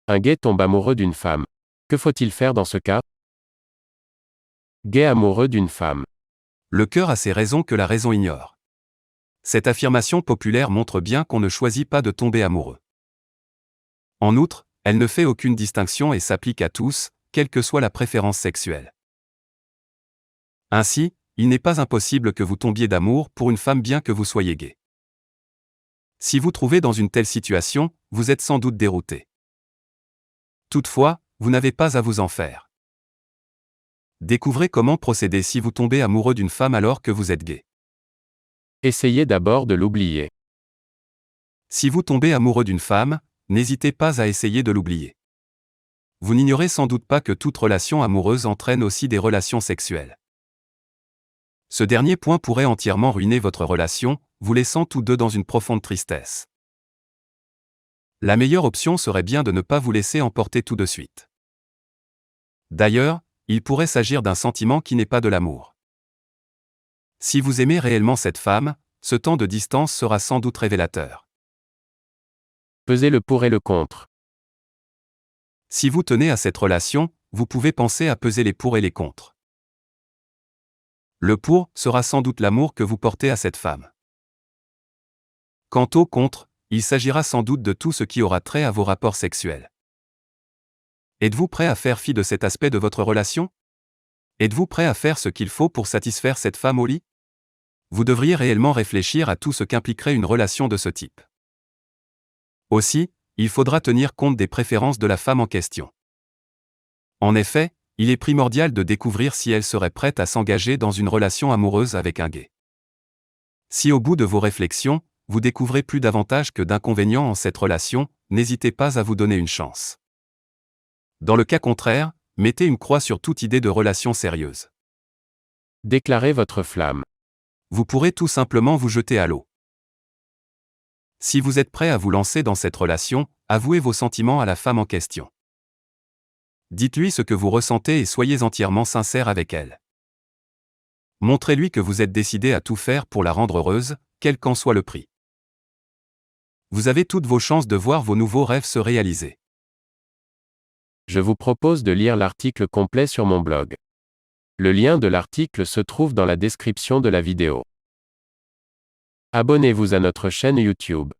Un gay tombe amoureux d'une femme. Que faut-il faire dans ce cas? Gay amoureux d'une femme. Le cœur a ses raisons que la raison ignore. Cette affirmation populaire montre bien qu'on ne choisit pas de tomber amoureux. En outre, elle ne fait aucune distinction et s'applique à tous, quelle que soit la préférence sexuelle. Ainsi, il n'est pas impossible que vous tombiez d'amour pour une femme bien que vous soyez gay. Si vous trouvez dans une telle situation, vous êtes sans doute dérouté. Toutefois, vous n'avez pas à vous en faire. Découvrez comment procéder si vous tombez amoureux d'une femme alors que vous êtes gay. Essayez d'abord de l'oublier. Si vous tombez amoureux d'une femme, n'hésitez pas à essayer de l'oublier. Vous n'ignorez sans doute pas que toute relation amoureuse entraîne aussi des relations sexuelles. Ce dernier point pourrait entièrement ruiner votre relation, vous laissant tous deux dans une profonde tristesse. La meilleure option serait bien de ne pas vous laisser emporter tout de suite. D'ailleurs, il pourrait s'agir d'un sentiment qui n'est pas de l'amour. Si vous aimez réellement cette femme, ce temps de distance sera sans doute révélateur. Pesez le pour et le contre. Si vous tenez à cette relation, vous pouvez penser à peser les pour et les contre. Le pour sera sans doute l'amour que vous portez à cette femme. Quant au contre, il s'agira sans doute de tout ce qui aura trait à vos rapports sexuels. Êtes-vous prêt à faire fi de cet aspect de votre relation? Êtes-vous prêt à faire ce qu'il faut pour satisfaire cette femme au lit? Vous devriez réellement réfléchir à tout ce qu'impliquerait une relation de ce type. Aussi, il faudra tenir compte des préférences de la femme en question. En effet, il est primordial de découvrir si elle serait prête à s'engager dans une relation amoureuse avec un gay. Si au bout de vos réflexions, vous découvrez plus d'avantages que d'inconvénients en cette relation, n'hésitez pas à vous donner une chance. Dans le cas contraire, mettez une croix sur toute idée de relation sérieuse. Déclarez votre flamme. Vous pourrez tout simplement vous jeter à l'eau. Si vous êtes prêt à vous lancer dans cette relation, avouez vos sentiments à la femme en question. Dites-lui ce que vous ressentez et soyez entièrement sincère avec elle. Montrez-lui que vous êtes décidé à tout faire pour la rendre heureuse, quel qu'en soit le prix. Vous avez toutes vos chances de voir vos nouveaux rêves se réaliser. Je vous propose de lire l'article complet sur mon blog. Le lien de l'article se trouve dans la description de la vidéo. Abonnez-vous à notre chaîne YouTube.